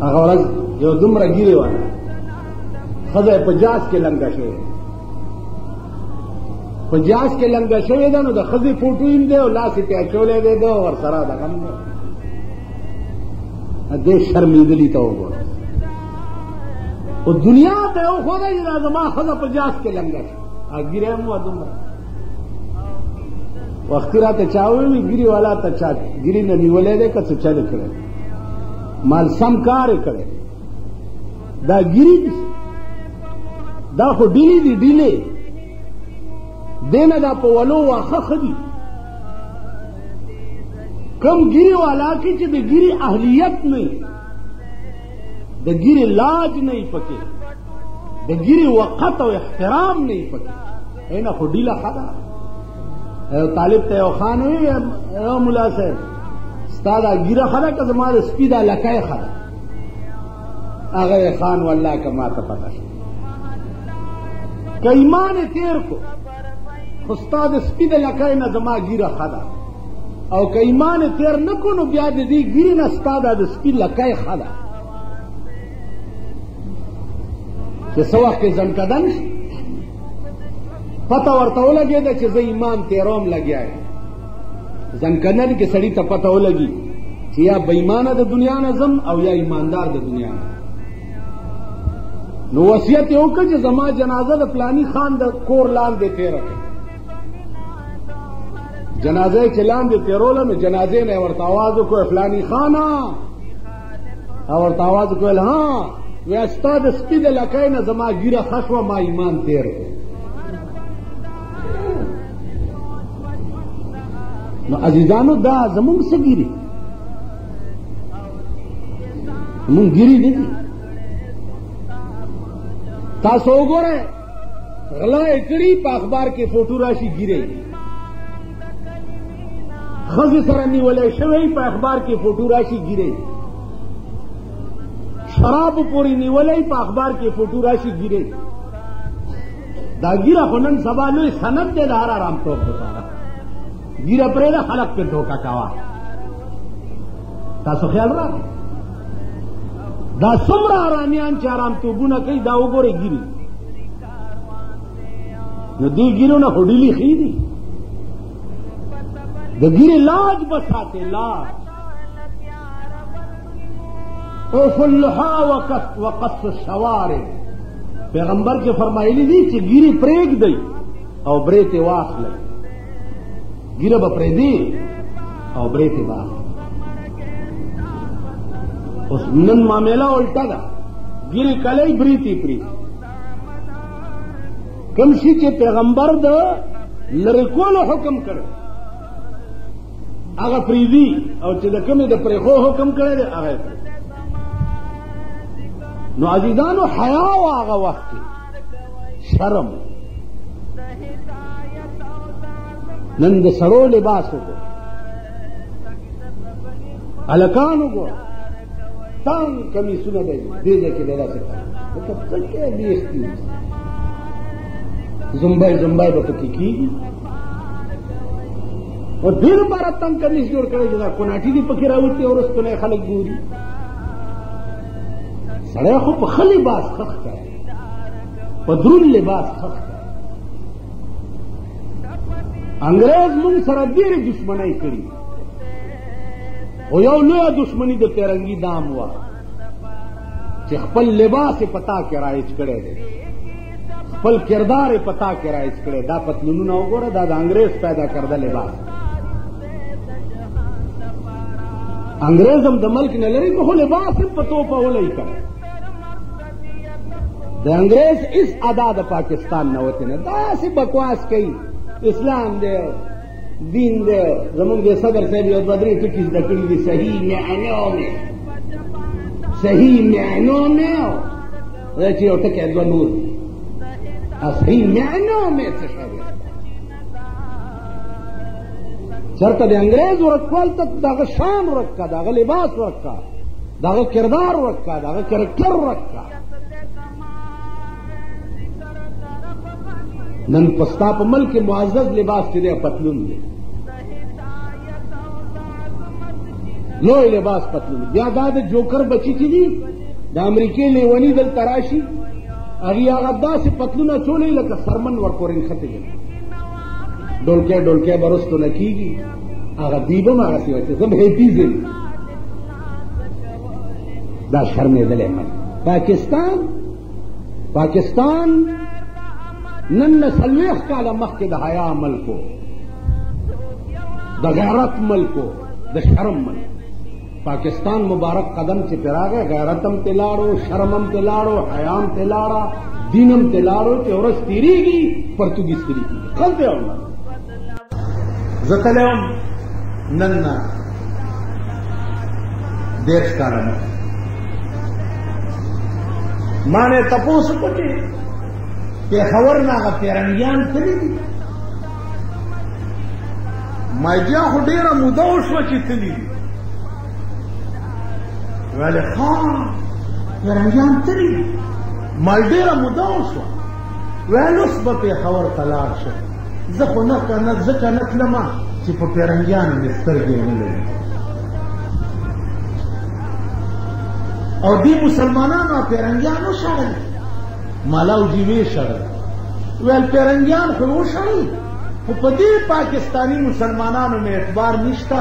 هغه ورځ یو دومره ګیرې وه ښځه یې په جاز کې لنګه شوې په جاز کې لنګه شوې ده نو د ښځې فوټو یم دی او لاس یې ته اچولی دی ده ورسره دغه هم دی دې شرمېدلي ته وګوره خو دنیا ته یې وښوده چې دا زما ښځه په جاز کې لنګه شوه ګیره هم وه دومره وختي راته چا وویل ګیرې والا ته چا ګیرې نه نیولی دی که څه چل یې کړی مال سم کار یې کړی دا ګیرې دي دا خو ډیلې دي ډیلې دې نه دا په ولو واښه ښه دي کم ګیرې والا کې چې د ګیرې اهلیت نه وي د ګیرې لاج نه وي پکې د ګیرې وقت او احترام نه وي پکې نه خو ډیله ښه ده یو طالب ته یو خان وي یو ملا صاحب ستا دا ګیره ښه ده که زما د سپي دا لکۍ ښه ده هغه یې خان والله که ما ته پته شو که ایمان یې تېر کو خو ستا د سپي د لکۍ نه زما ګیره ښه ده او که ایمان یې تېر نه کو نو بیا د دې ګیرې نه ستا دا د سپي لکۍ ښه ده چې څه وخت کې زنکدن شي پته ورته ولګېده چې زه ایمان تېروم لګیا یم زنکدن کې سړي ته پته ولګي چې یا بېایمانه د دنیا نه ځم او یا ایماندار د دنیا نه نو وصیت یې وکړه چې زما جنازه د فلاني خان د کور لاندې تېره کړه جنازه یې چې لاندې تېروله نو جنازې نه یې ورته اواز وکړ فلاني خانه او ورته اواز وکړل ها ویا ستا د سپي د لکۍ نه زما ګیره ښه شوه ما ایمان تېر کړ نو عزیزانو دا زمونږ څه ګیرې زمونږ ګیرې نه دي تاسو وګورئ غلا یې کړي په اخبار کې فوټو راشي ګیرې ښځې سره نیولی شوی په اخبار کې فوټو راشي ګیرې شرابو پورې نیولی په اخبار کې فوټو راشي ګیرې دا ګیره خو نن سبا لوی سند دی د هر آرامتوب دپاره ګیره پرېږده خلک پرې ټوکه کوه تاسو خیال راغی دا څومره آرامیان چې آرامتوبونه کوي دا وګورئ ګیرې نو دې ګیرو نه خو ډیلې ښې دي د ګیرې لاج به ساتې لاج اوف اللحا وقص الشوارب پیغمبر کې فرمایلی دي چې ګیرې پرېږدئ او برېت یې واخلئ ګیره به پرېږدي او برېت یې واخلئ اوس نن معامله الټه ده ګیرې کلی برېت یې پرېږدي کوم شي چې پیغمبر د لرې کولو حکم کړی هغه پرېږدي او چې د کومې د پرېښو حکم کړی دی هغه یې پرېږدي نو عزیزانو حیا و هغه وخت کې شرم نن د سړو لباس وګوره هلکان وګوره تنګ کمیسونه دی دې ځای کې دی داسې لکه څنګه بیخي زمبای زمبای به پکې کېږي او دې لپاره تنګ کمیس جوړ کړی چې دا کوناټي دي پکې راوتي او وروستونه خلک ګوري سړی خو په ښه لباس ښه ښکاري په دروند لباس ښه ښکاري انګریز مونږ سره ډېرې دشمنۍ کړي خو یو لویه دشمني د پیرنګي دام وه چې خپل لباس یې په تا کې رایج کړی دی خپل کردار یې په تا کې رایج کړی دا پتلونونه وګوره دا د انګریز پیدا کرده لباس انګریز هم د ملک نه لري خو لباس هم په توپه ولی کړی د انګریز اس ادا د پاکستان نه وتی نه داسې بکواس کوي اسلام دی دین دی زمونږ د صدر صاحب یو دوه درې ټکي زده کړي دي صحیح معنو مې صحیح معنو مې دا چې یو ټکی دوه نور صحیح معنو مې څه شوی چرته د انګریز ورکوال ته دغه شان ورکا دغه لباس ورکا دغه کردار ورکا دغه کرکټر ورکا نن پستا په ملک معزز لباس چې دی پتلون دی لوی لباس پتلون بیا دا د جوکر بچی چې دي د امریکې لیونی دل تراشي هغې هغه داسې پتلونه چولې لکه سرمن ورپورې نښتې دي ډولکی به رستو نه کېږي هغه دوی به هم هغسې وایي چې زه به هیپیز یم دا شرمېدلی ملک پاکستان نن نه 40 کاله مخکې د حیا ملک و د غیرت ملک و د شرم ملک پاکستان مبارک قدم چې پې راغی غیرتم ته لاړو شرمم ته لاړو حیام ته لاړه دینم ته لاړو چې ورځ تېرېږي پرتګیز تېرېږي خل دی او زه تللی وم نن نه 10 کاله مخکې ما نه تپوس وکړ چې پېښور نه هغه پیرنګیان تللي دي ما بیا خو ډېره موده وشوه چې تللي دي ویلې ښه پیرنګیان تللي دي ما ډېره موده وشوه ویل اوس به پېښور ته لاړ شم زه خو ځکه نه تلمه چې په پیرنګیانو مې سترګې ونه لري او دی مسلمانانو پیرنګیان وشړل مالاوجي وشړل ویل پیرنګیان خو وشړل خو په دې پاکستاني مسلمانانو مې اعتبار نشته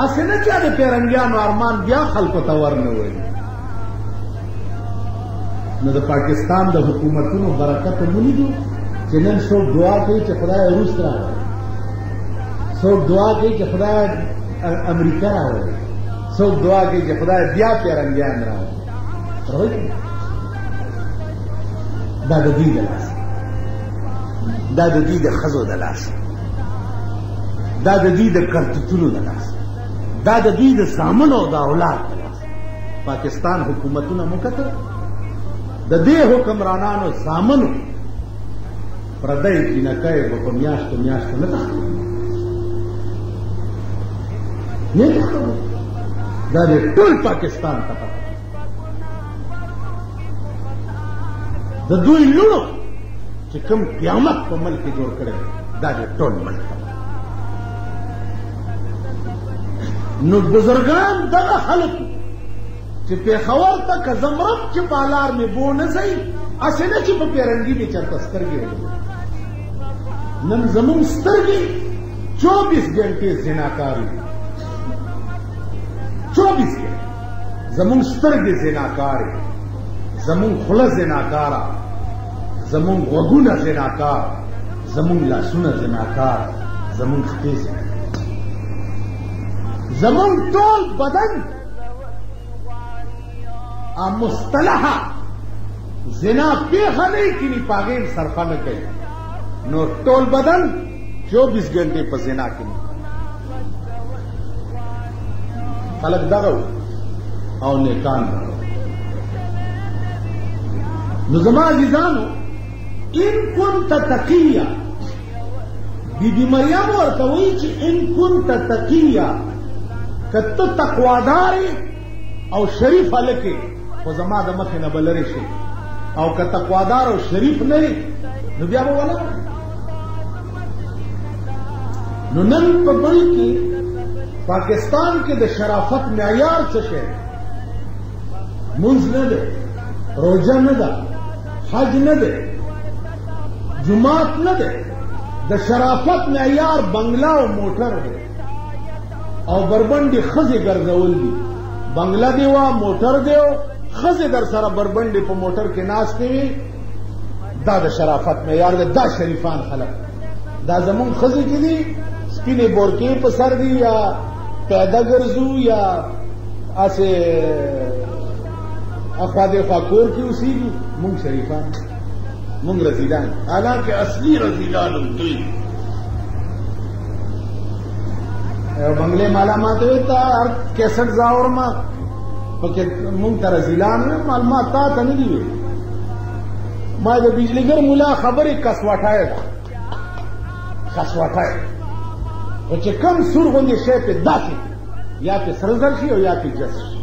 اسې نه چې د پیرنګیانو ارمان بیا خلکو ته ورنه وایي نو د پاکستان د حکومتونو برکت ولیدو چې نن څوک دعا کوي چې خدای روس راوړي څوک دعا کوي چې خدای امریکا راوړي څوک دعا کوي چې خدای بیا پیرنګیان راوړي دا د دوی د لاسه دا د دوی د ښځو د لاسه دا د دوی د کرتوتونو د لاسه دا د دوی د زامنو او د اولاد د لاسه پاکستان حکومتونه مو کتل د دې حکمرانانو زامنو پردی جینکۍ به په میاشتو نه تښتوي نه تښتوي دا د ټول پاکستان ته پته د دوی لوڼو چې کوم قیامت په ملک کې جوړ کړی دا د ټول ملک نو بزرګان دغه خلک چې پېښور ته که زمرم چې بالار مې بو نه ځئ اسې نه چې په پیرنګي مې چېرته سترګې ولګي نن زمونږ سترګې 24 ګنټې زناکاري 24 ګنټې زمونږ سترګې زناکارې زمون خوله زناکاره زمون غوږونه زناکار زمون لاسونه زناکار زمون خپې زمون ټول بدن مصطلحه زنا پیښه نه کینی پاغیم صرفه نه کوي نو ټول بدن 24 غنټې په زنا کې خلک دغه او نیکان نو زما عزیزانو ان كنت تقیا بی بی مریم ورته وایي چې ان كنت تقیا که ته تقوادار او شریف هلکې خو زما د مخې نه به لرې شي او که تقوادار او شریف نه یې نو بیا به ولاړ نو نن په بل کې پاکستان کې د شرافت معیار څه شی مونځ نه دی روژه نه ده حج نه ده جماعت نه ده د شرافت معیار بنگلا او موټر ده او بربندې ښځې ګرځول دي بنگلا دی وا موټر دی ښځې در سره بربندې په موټر کې ناستې وي دا د شرافت معیار ده دا شریفان خلک دا زمونږ ښځې چې دي سپینې بورکې په سر دي یا پیدا ګرځو یا اسې اخوا دېخوا کور کې اوسېږي مونږ شریفان مونږ رزیلان حالانکه اصلي رزیلان هم دوی یو بنگلې مالا ماته وایي تا هر کیسټ زاورما پکې مونږ ته رزیلان معلومات تا ته نه دي ویلي ما د بجلیګر ملا خبرې کسوټای ده کسوټای و چې کم سور غوندې شی پې داسې یا پې سره زر شي او یا پې جس شي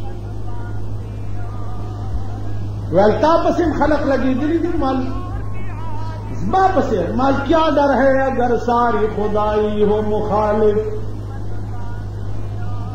ویل تا پسې خلق لګېدلي دي مال زما پسې مال کیا ڈر ہے اگر ساری خدائی ہو مخالف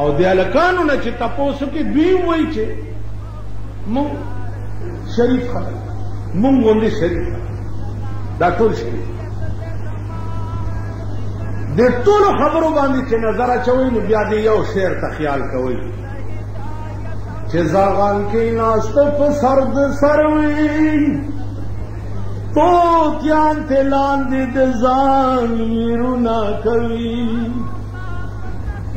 او د الکانو نه چې تاسو کې دوی وایي چې مو شریف خلک مونږ غوندې شریف دا ټول شریف د ټول خبرو باندې چې نظر اچوي نو بیا دې یو شعر ته خیال کوي چې زاغان کې ناست په سرد سروي توتیان ته لاندې د ځان میرونه کوي